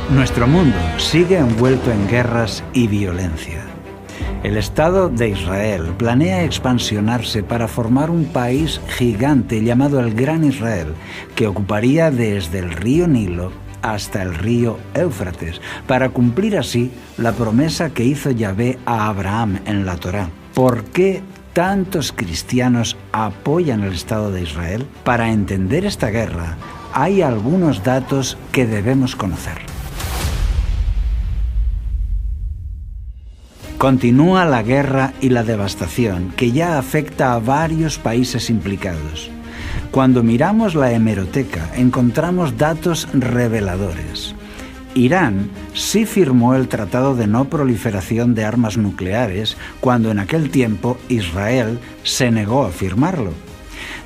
Nuestro mundo sigue envuelto en guerras y violencia. El Estado de Israel planea expansionarse para formar un país gigante llamado el Gran Israel, que ocuparía desde el río Nilo hasta el río Éufrates, para cumplir así la promesa que hizo Yahvé a Abraham en la Torá. ¿Por qué tantos cristianos apoyan el Estado de Israel? Para entender esta guerra, hay algunos datos que debemos conocer. Continúa la guerra y la devastación que ya afecta a varios países implicados. Cuando miramos la hemeroteca, encontramos datos reveladores. Irán sí firmó el Tratado de No Proliferación de Armas Nucleares cuando en aquel tiempo Israel se negó a firmarlo.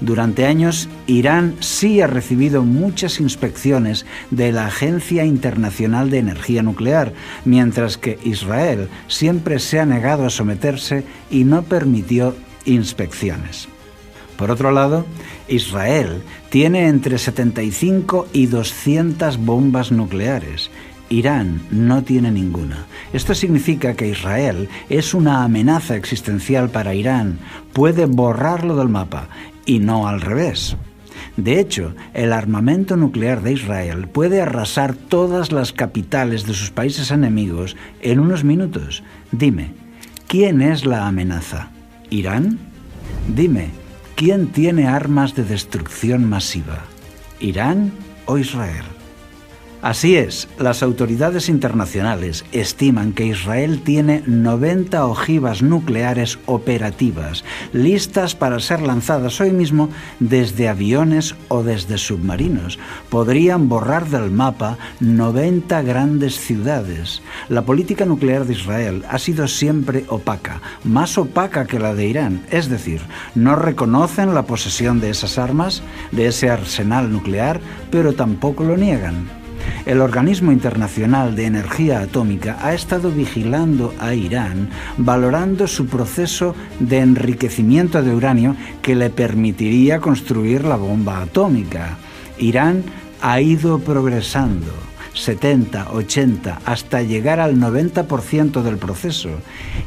Durante años, Irán sí ha recibido muchas inspecciones de la Agencia Internacional de Energía Nuclear, mientras que Israel siempre se ha negado a someterse y no permitió inspecciones. Por otro lado, Israel tiene entre 75 y 200 bombas nucleares. Irán no tiene ninguna. Esto significa que Israel es una amenaza existencial para Irán. Puede borrarlo del mapa y no al revés. De hecho, el armamento nuclear de Israel puede arrasar todas las capitales de sus países enemigos en unos minutos. Dime, ¿quién es la amenaza? ¿Irán? Dime, ¿quién tiene armas de destrucción masiva? ¿Irán o Israel? Así es, las autoridades internacionales estiman que Israel tiene 90 ojivas nucleares operativas, listas para ser lanzadas hoy mismo desde aviones o desde submarinos. Podrían borrar del mapa 90 grandes ciudades. La política nuclear de Israel ha sido siempre opaca, más opaca que la de Irán. Es decir, no reconocen la posesión de esas armas, de ese arsenal nuclear, pero tampoco lo niegan. El Organismo Internacional de Energía Atómica ha estado vigilando a Irán, valorando su proceso de enriquecimiento de uranio que le permitiría construir la bomba atómica. Irán ha ido progresando, 70, 80, hasta llegar al 90% del proceso,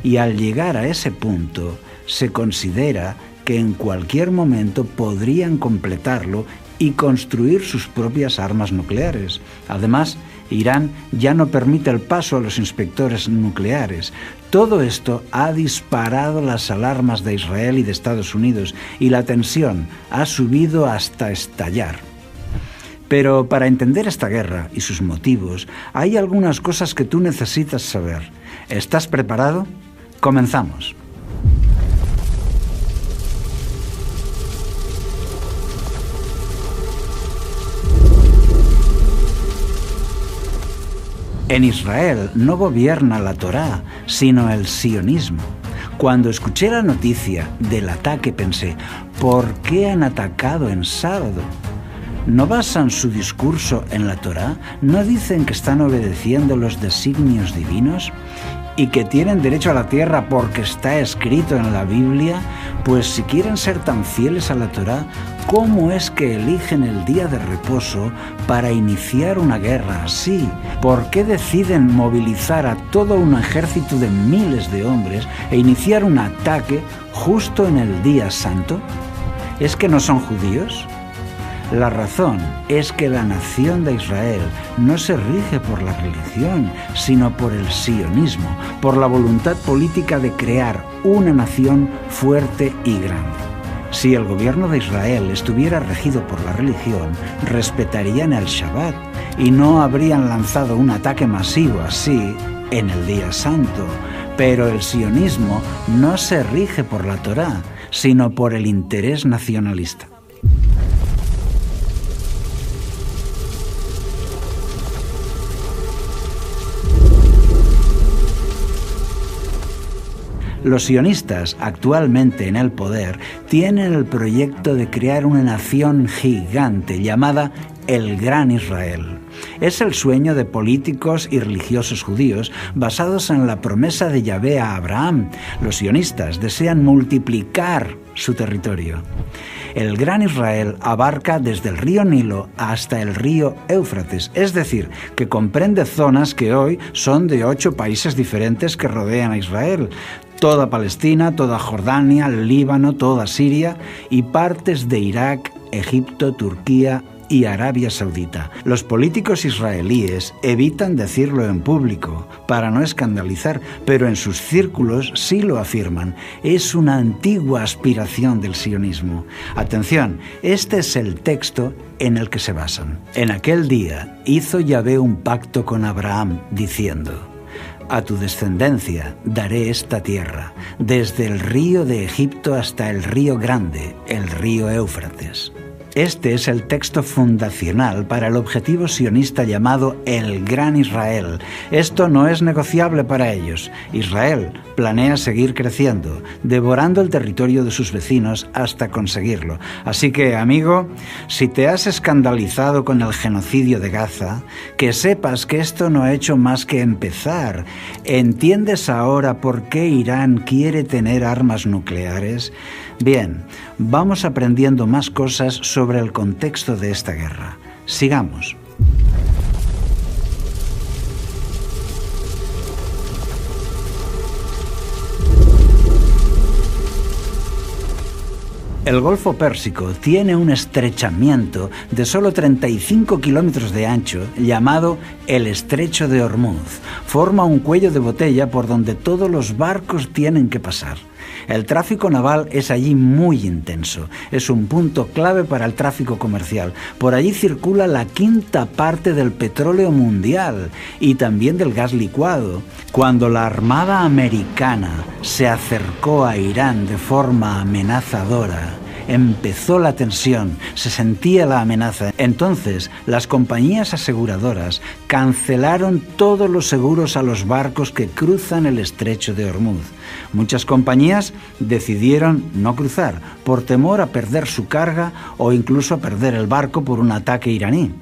y al llegar a ese punto se considera que en cualquier momento podrían completarlo y construir sus propias armas nucleares. Además, Irán ya no permite el paso a los inspectores nucleares. Todo esto ha disparado las alarmas de Israel y de Estados Unidos, y la tensión ha subido hasta estallar. Pero para entender esta guerra y sus motivos, hay algunas cosas que tú necesitas saber. ¿Estás preparado? Comenzamos. En Israel no gobierna la Torá, sino el sionismo. Cuando escuché la noticia del ataque pensé, ¿por qué han atacado en sábado? ¿No basan su discurso en la Torá? ¿No dicen que están obedeciendo los designios divinos? ¿Y que tienen derecho a la tierra porque está escrito en la Biblia? Pues si quieren ser tan fieles a la Torá, ¿cómo es que eligen el día de reposo para iniciar una guerra así? ¿Por qué deciden movilizar a todo un ejército de miles de hombres e iniciar un ataque justo en el día santo? ¿Es que no son judíos? La razón es que la nación de Israel no se rige por la religión, sino por el sionismo, por la voluntad política de crear una nación fuerte y grande. Si el gobierno de Israel estuviera regido por la religión, respetarían el Shabbat y no habrían lanzado un ataque masivo así en el día santo. Pero el sionismo no se rige por la Torá, sino por el interés nacionalista. Los sionistas, actualmente en el poder, tienen el proyecto de crear una nación gigante llamada el Gran Israel. Es el sueño de políticos y religiosos judíos basados en la promesa de Yahvé a Abraham. Los sionistas desean multiplicar su territorio. El Gran Israel abarca desde el río Nilo hasta el río Éufrates, es decir, que comprende zonas que hoy son de 8 países diferentes que rodean a Israel. Toda Palestina, toda Jordania, Líbano, toda Siria y partes de Irak, Egipto, Turquía y Arabia Saudita. Los políticos israelíes evitan decirlo en público para no escandalizar, pero en sus círculos sí lo afirman. Es una antigua aspiración del sionismo. Atención, este es el texto en el que se basan. En aquel día hizo Yahvé un pacto con Abraham, diciendo: a tu descendencia daré esta tierra, desde el río de Egipto hasta el río grande, el río Éufrates. Este es el texto fundacional para el objetivo sionista llamado el Gran Israel. Esto no es negociable para ellos. Israel planea seguir creciendo, devorando el territorio de sus vecinos hasta conseguirlo. Así que, amigo, si te has escandalizado con el genocidio de Gaza, que sepas que esto no ha hecho más que empezar. ¿Entiendes ahora por qué Irán quiere tener armas nucleares? Bien, vamos aprendiendo más cosas sobre el contexto de esta guerra. Sigamos. El Golfo Pérsico tiene un estrechamiento de solo 35 kilómetros de ancho llamado el Estrecho de Ormuz. Forma un cuello de botella por donde todos los barcos tienen que pasar. El tráfico naval es allí muy intenso. Es un punto clave para el tráfico comercial. Por allí circula la 1/5 parte del petróleo mundial y también del gas licuado. Cuando la Armada americana se acercó a Irán de forma amenazadora, empezó la tensión, se sentía la amenaza. Entonces, las compañías aseguradoras cancelaron todos los seguros a los barcos que cruzan el Estrecho de Ormuz. Muchas compañías decidieron no cruzar por temor a perder su carga o incluso a perder el barco por un ataque iraní.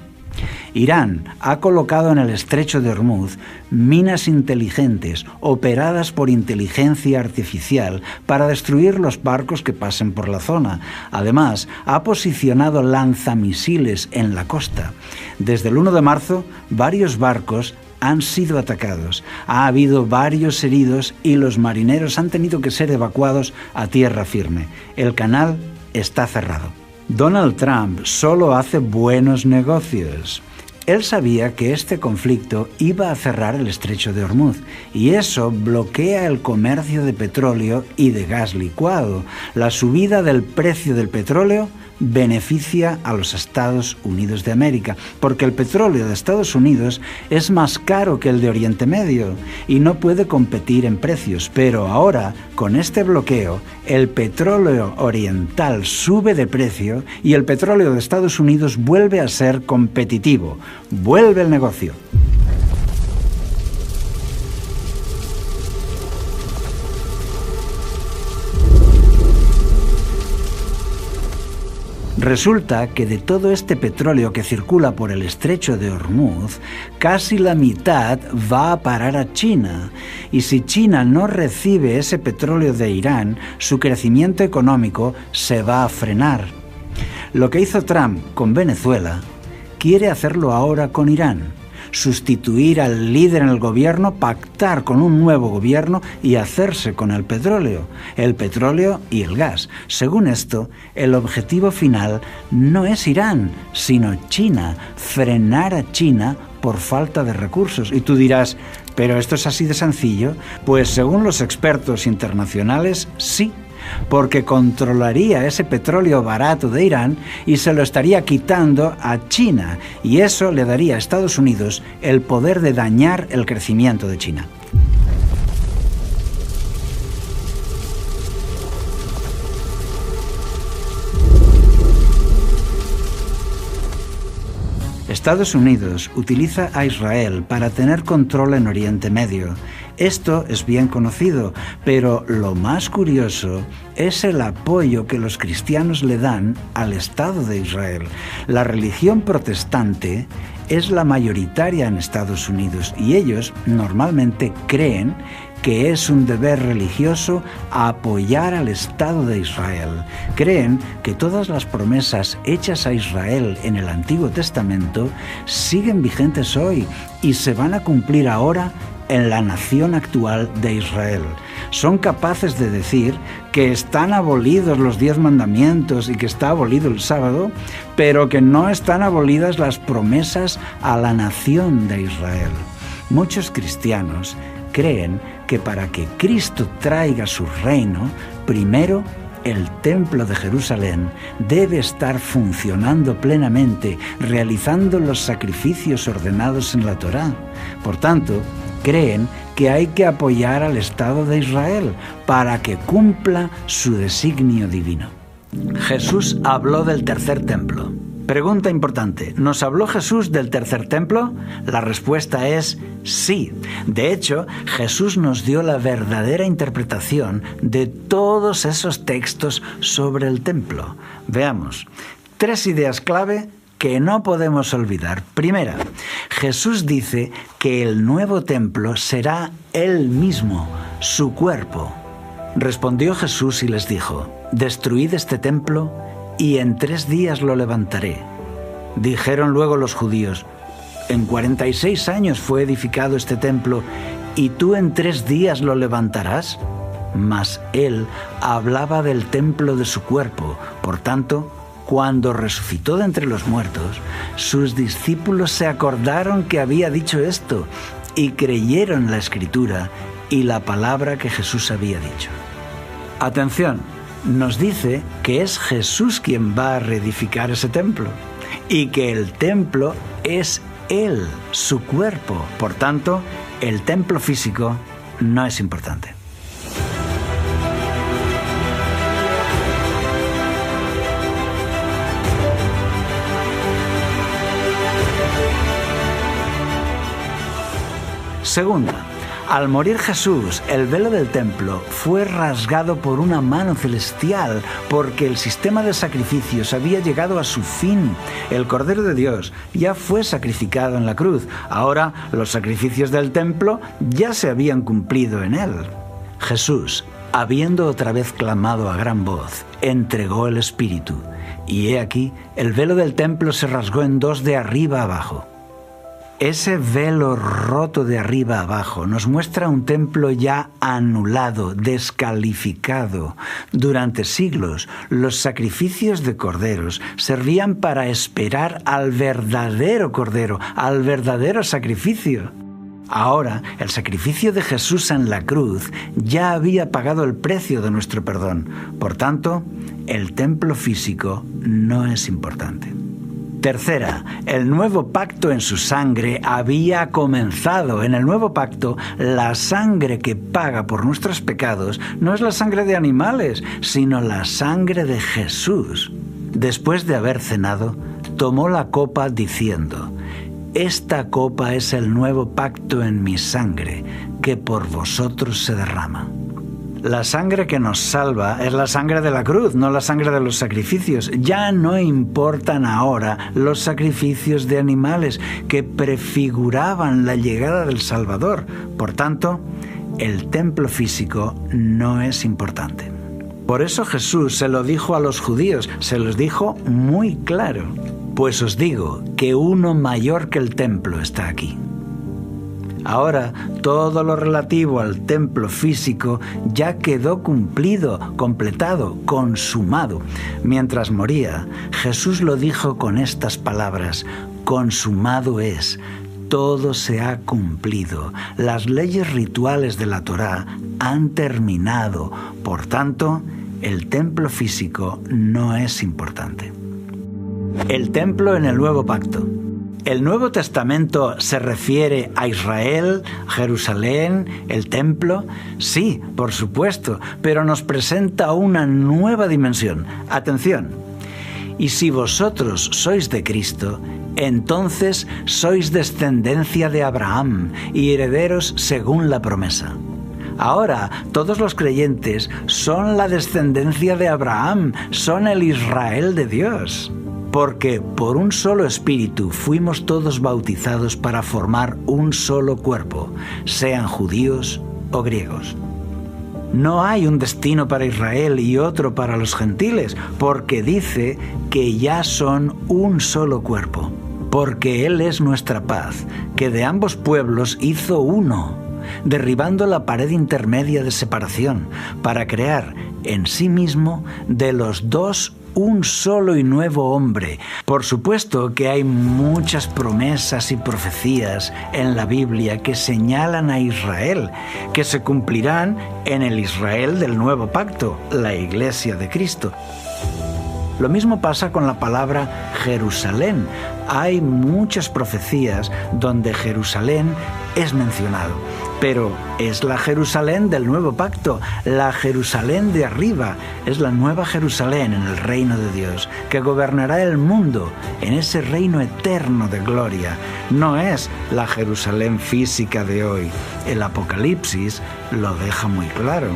Irán ha colocado en el Estrecho de Ormuz minas inteligentes operadas por inteligencia artificial para destruir los barcos que pasen por la zona. Además, ha posicionado lanzamisiles en la costa. Desde el 1 de marzo, varios barcos han sido atacados. Ha habido varios heridos y los marineros han tenido que ser evacuados a tierra firme. El canal está cerrado. Donald Trump solo hace buenos negocios. Él sabía que este conflicto iba a cerrar el Estrecho de Ormuz y eso bloquea el comercio de petróleo y de gas licuado. La subida del precio del petróleo beneficia a los Estados Unidos de América, porque el petróleo de Estados Unidos es más caro que el de Oriente Medio y no puede competir en precios. Pero ahora, con este bloqueo, el petróleo oriental sube de precio y el petróleo de Estados Unidos vuelve a ser competitivo. Vuelve el negocio. Resulta que de todo este petróleo que circula por el Estrecho de Ormuz, casi la mitad va a parar a China. Y si China no recibe ese petróleo de Irán, su crecimiento económico se va a frenar. Lo que hizo Trump con Venezuela, quiere hacerlo ahora con Irán. Sustituir al líder en el gobierno, pactar con un nuevo gobierno y hacerse con el petróleo y el gas. Según esto, el objetivo final no es Irán, sino China, frenar a China por falta de recursos. Y tú dirás, ¿pero esto es así de sencillo? Pues según los expertos internacionales, sí. Porque controlaría ese petróleo barato de Irán y se lo estaría quitando a China, y eso le daría a Estados Unidos el poder de dañar el crecimiento de China. Estados Unidos utiliza a Israel para tener control en Oriente Medio. Esto es bien conocido, pero lo más curioso es el apoyo que los cristianos le dan al Estado de Israel. La religión protestante es la mayoritaria en Estados Unidos y ellos normalmente creen que es un deber religioso apoyar al Estado de Israel. Creen que todas las promesas hechas a Israel en el Antiguo Testamento siguen vigentes hoy y se van a cumplir ahora en la nación actual de Israel. Son capaces de decir que están abolidos los 10 mandamientos y que está abolido el sábado, pero que no están abolidas las promesas a la nación de Israel. Muchos cristianos creen que para que Cristo traiga su reino, primero el templo de Jerusalén debe estar funcionando plenamente, realizando los sacrificios ordenados en la Torá. Por tanto, creen que hay que apoyar al Estado de Israel para que cumpla su designio divino. Jesús habló del tercer templo. Pregunta importante, ¿nos habló Jesús del tercer templo? La respuesta es sí. De hecho, Jesús nos dio la verdadera interpretación de todos esos textos sobre el templo. Veamos, 3 ideas clave que no podemos olvidar. Primera, Jesús dice que el nuevo templo será Él mismo, su cuerpo. Respondió Jesús y les dijo, «Destruid este templo y en 3 días lo levantaré». Dijeron luego los judíos, «En 46 años fue edificado este templo, ¿y tú en 3 días lo levantarás?» Mas él hablaba del templo de su cuerpo. Por tanto, cuando resucitó de entre los muertos, sus discípulos se acordaron que había dicho esto y creyeron la Escritura y la palabra que Jesús había dicho. Atención, nos dice que es Jesús quien va a reedificar ese templo y que el templo es Él, su cuerpo. Por tanto, el templo físico no es importante. Segunda, al morir Jesús, el velo del templo fue rasgado por una mano celestial porque el sistema de sacrificios había llegado a su fin. El Cordero de Dios ya fue sacrificado en la cruz. Ahora los sacrificios del templo ya se habían cumplido en él. Jesús, habiendo otra vez clamado a gran voz, entregó el Espíritu. Y he aquí, el velo del templo se rasgó en 2 de arriba a abajo. Ese velo roto de arriba a abajo nos muestra un templo ya anulado, descalificado. Durante siglos, los sacrificios de corderos servían para esperar al verdadero cordero, al verdadero sacrificio. Ahora, el sacrificio de Jesús en la cruz ya había pagado el precio de nuestro perdón. Por tanto, el templo físico no es importante. Tercera, el nuevo pacto en su sangre había comenzado. En el nuevo pacto, la sangre que paga por nuestros pecados no es la sangre de animales, sino la sangre de Jesús. Después de haber cenado, tomó la copa diciendo, «Esta copa es el nuevo pacto en mi sangre, que por vosotros se derrama». La sangre que nos salva es la sangre de la cruz, no la sangre de los sacrificios. Ya no importan ahora los sacrificios de animales que prefiguraban la llegada del Salvador. Por tanto, el templo físico no es importante. Por eso Jesús se lo dijo a los judíos, se los dijo muy claro. Pues os digo que uno mayor que el templo está aquí. Ahora, todo lo relativo al templo físico ya quedó cumplido, completado, consumado. Mientras moría, Jesús lo dijo con estas palabras, «Consumado es, todo se ha cumplido, las leyes rituales de la Torá han terminado, por tanto, el templo físico no es importante». El templo en el Nuevo Pacto. ¿El Nuevo Testamento se refiere a Israel, Jerusalén, el templo? Sí, por supuesto, pero nos presenta una nueva dimensión. Atención. Y si vosotros sois de Cristo, entonces sois descendencia de Abraham y herederos según la promesa. Ahora, todos los creyentes son la descendencia de Abraham, son el Israel de Dios. porque por un solo espíritu fuimos todos bautizados para formar un solo cuerpo, sean judíos o griegos. No hay un destino para Israel y otro para los gentiles, porque dice que ya son un solo cuerpo, porque Él es nuestra paz, que de ambos pueblos hizo uno, derribando la pared intermedia de separación, para crear en sí mismo de los dos un solo y nuevo hombre. Por supuesto que hay muchas promesas y profecías en la Biblia que señalan a Israel, que se cumplirán en el Israel del nuevo pacto, la Iglesia de Cristo. Lo mismo pasa con la palabra Jerusalén. Hay muchas profecías donde Jerusalén es mencionado, pero es la Jerusalén del nuevo pacto, la Jerusalén de arriba, es la nueva Jerusalén en el reino de Dios, que gobernará el mundo en ese reino eterno de gloria. No es la Jerusalén física de hoy. El Apocalipsis lo deja muy claro.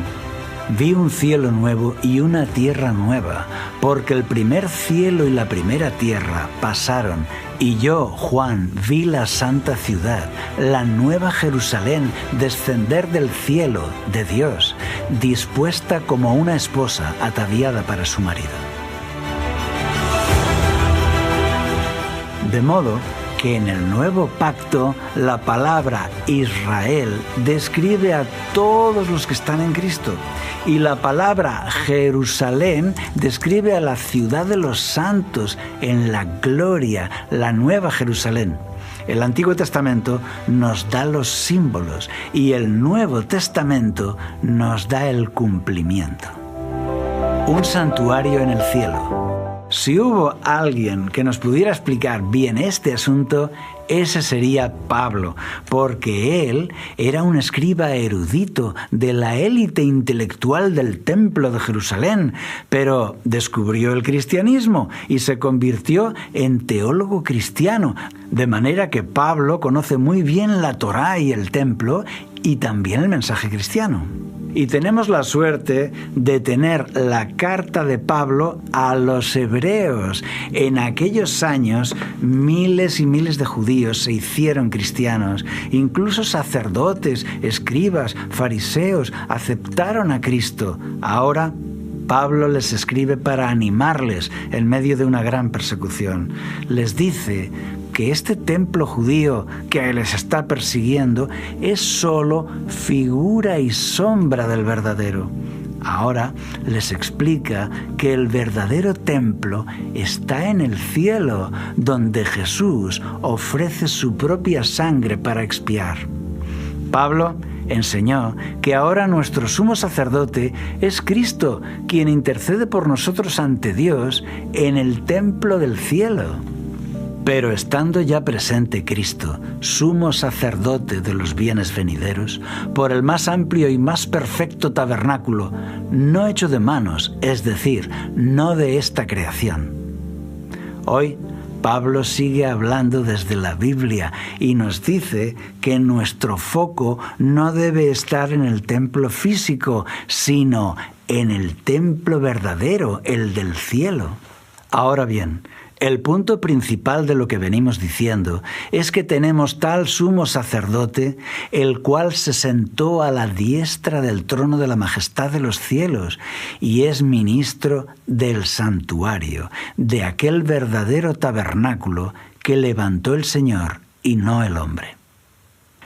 Vi un cielo nuevo y una tierra nueva, porque el primer cielo y la primera tierra pasaron, y yo, Juan, vi la santa ciudad, la nueva Jerusalén, descender del cielo de Dios, dispuesta como una esposa ataviada para su marido. De modo que en el nuevo pacto la palabra Israel describe a todos los que están en Cristo, y la palabra Jerusalén describe a la ciudad de los santos en la gloria, la nueva Jerusalén. El Antiguo Testamento nos da los símbolos y el Nuevo Testamento nos da el cumplimiento. Un santuario en el cielo. Si hubo alguien que nos pudiera explicar bien este asunto, ese sería Pablo, porque él era un escriba erudito de la élite intelectual del Templo de Jerusalén, pero descubrió el cristianismo y se convirtió en teólogo cristiano, de manera que Pablo conoce muy bien la Torá y el Templo y también el mensaje cristiano. Y tenemos la suerte de tener la carta de Pablo a los hebreos. En aquellos años, miles y miles de judíos se hicieron cristianos. Incluso sacerdotes, escribas, fariseos aceptaron a Cristo. Ahora, Pablo les escribe para animarles en medio de una gran persecución. Les dice que este templo judío que les está persiguiendo es solo figura y sombra del verdadero. Ahora les explica que el verdadero templo está en el cielo, donde Jesús ofrece su propia sangre para expiar. Pablo enseñó que ahora nuestro sumo sacerdote es Cristo, quien intercede por nosotros ante Dios en el templo del cielo. Pero estando ya presente Cristo, sumo sacerdote de los bienes venideros, por el más amplio y más perfecto tabernáculo, no hecho de manos, es decir, no de esta creación. Hoy, Pablo sigue hablando desde la Biblia y nos dice que nuestro foco no debe estar en el templo físico, sino en el templo verdadero, el del cielo. Ahora bien, el punto principal de lo que venimos diciendo es que tenemos tal sumo sacerdote, el cual se sentó a la diestra del trono de la majestad de los cielos y es ministro del santuario, de aquel verdadero tabernáculo que levantó el Señor y no el hombre.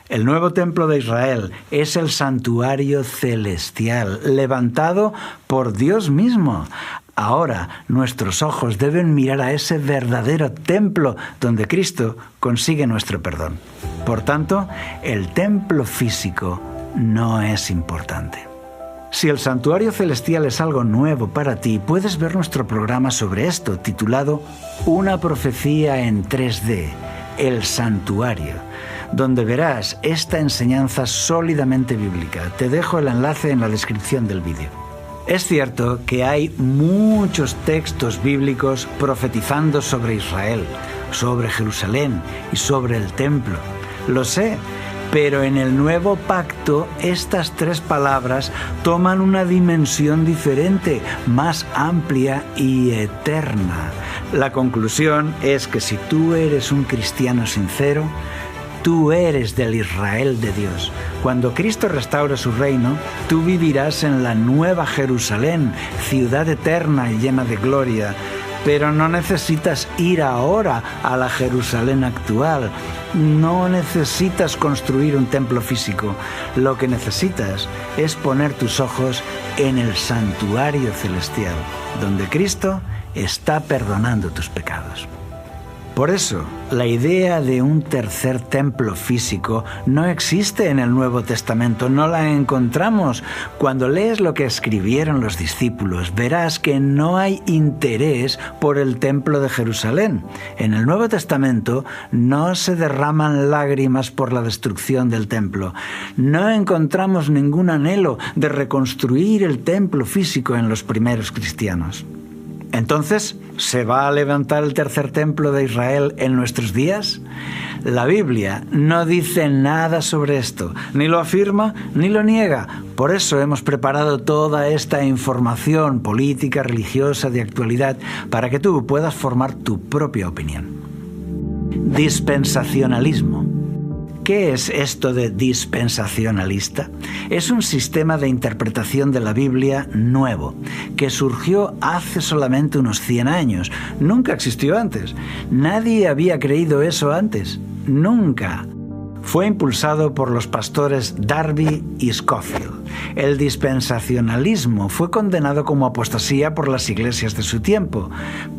El nuevo templo de Israel es el santuario celestial, levantado por Dios mismo. Ahora nuestros ojos deben mirar a ese verdadero templo donde Cristo consigue nuestro perdón. Por tanto, el templo físico no es importante. Si el santuario celestial es algo nuevo para ti, puedes ver nuestro programa sobre esto, titulado Una profecía en 3D, el santuario, donde verás esta enseñanza sólidamente bíblica. Te dejo el enlace en la descripción del vídeo. Es cierto que hay muchos textos bíblicos profetizando sobre Israel, sobre Jerusalén y sobre el templo. Lo sé, Pero en el nuevo pacto, estas tres palabras toman una dimensión diferente, más amplia y eterna. La conclusión es que si tú eres un cristiano sincero, tú eres del Israel de Dios. Cuando Cristo restaure su reino, tú vivirás en la nueva Jerusalén, ciudad eterna y llena de gloria. Pero no necesitas ir ahora a la Jerusalén actual. No necesitas construir un templo físico. Lo que necesitas es poner tus ojos en el santuario celestial, donde Cristo está perdonando tus pecados. Por eso, la idea de un tercer templo físico no existe en el Nuevo Testamento, no la encontramos. Cuando lees lo que escribieron los discípulos, verás que no hay interés por el templo de Jerusalén. En el Nuevo Testamento no se derraman lágrimas por la destrucción del templo. No encontramos ningún anhelo de reconstruir el templo físico en los primeros cristianos. Entonces, ¿se va a levantar el tercer templo de Israel en nuestros días? La Biblia no dice nada sobre esto, ni lo afirma ni lo niega. Por eso hemos preparado toda esta información política, religiosa, de actualidad, para que tú puedas formar tu propia opinión. Dispensacionalismo. ¿Qué es esto de dispensacionalista? Es un sistema de interpretación de la Biblia nuevo, que surgió hace solamente unos 100 años. Nunca existió antes. Nadie había creído eso antes. Nunca. Fue impulsado por los pastores Darby y Scofield. El dispensacionalismo fue condenado como apostasía por las iglesias de su tiempo,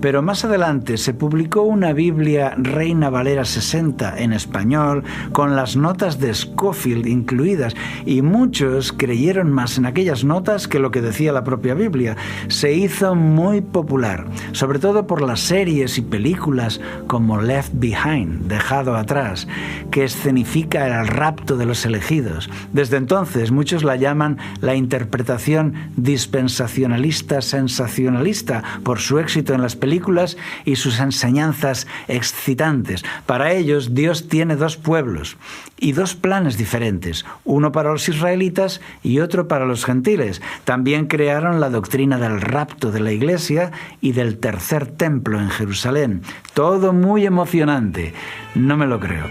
pero más adelante se publicó una Biblia Reina Valera 60 en español con las notas de Scofield incluidas, y muchos creyeron más en aquellas notas que lo que decía la propia Biblia. Se hizo muy popular, sobre todo por las series y películas como Left Behind, Dejado Atrás, que escenifica el rapto de los elegidos. Desde entonces muchos la llaman la interpretación dispensacionalista sensacionalista por su éxito en las películas y sus enseñanzas excitantes. Para ellos, Dios tiene dos pueblos y dos planes diferentes, uno para los israelitas y otro para los gentiles. También crearon la doctrina del rapto de la iglesia y del tercer templo en Jerusalén. Todo muy emocionante. No me lo creo.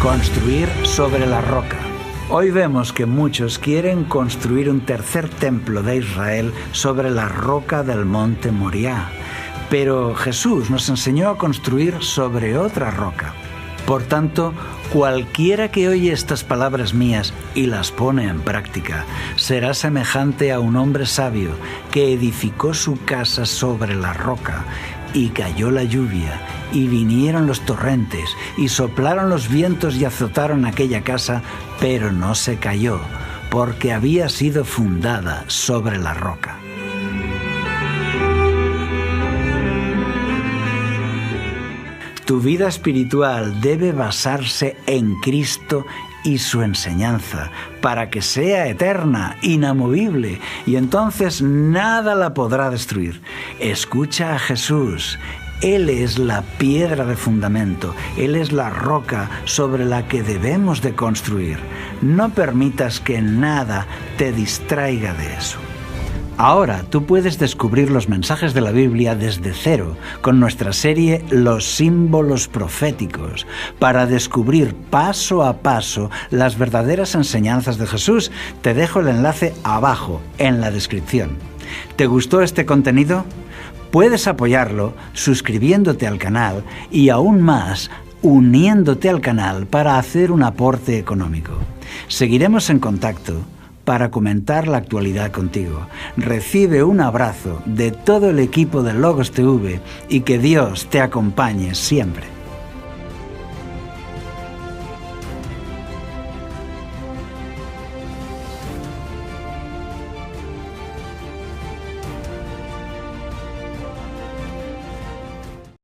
Construir sobre la roca. Hoy vemos que muchos quieren construir un tercer templo de Israel sobre la roca del monte Moriah. Pero Jesús nos enseñó a construir sobre otra roca. Por tanto, cualquiera que oye estas palabras mías y las pone en práctica, será semejante a un hombre sabio que edificó su casa sobre la roca. Y cayó la lluvia, y vinieron los torrentes, y soplaron los vientos y azotaron aquella casa, pero no se cayó, porque había sido fundada sobre la roca. Tu vida espiritual debe basarse en Cristo y su enseñanza, para que sea eterna, inamovible, y entonces nada la podrá destruir. Escucha a Jesús. Él es la piedra de fundamento, Él es la roca sobre la que debemos de construir. No permitas que nada te distraiga de eso. Ahora tú puedes descubrir los mensajes de la Biblia desde cero con nuestra serie Los símbolos proféticos, para descubrir paso a paso las verdaderas enseñanzas de Jesús. Te dejo el enlace abajo en la descripción. ¿Te gustó este contenido? Puedes apoyarlo suscribiéndote al canal y aún más uniéndote al canal para hacer un aporte económico. Seguiremos en contacto para comentar la actualidad contigo. Recibe un abrazo de todo el equipo de Logos TV y que Dios te acompañe siempre.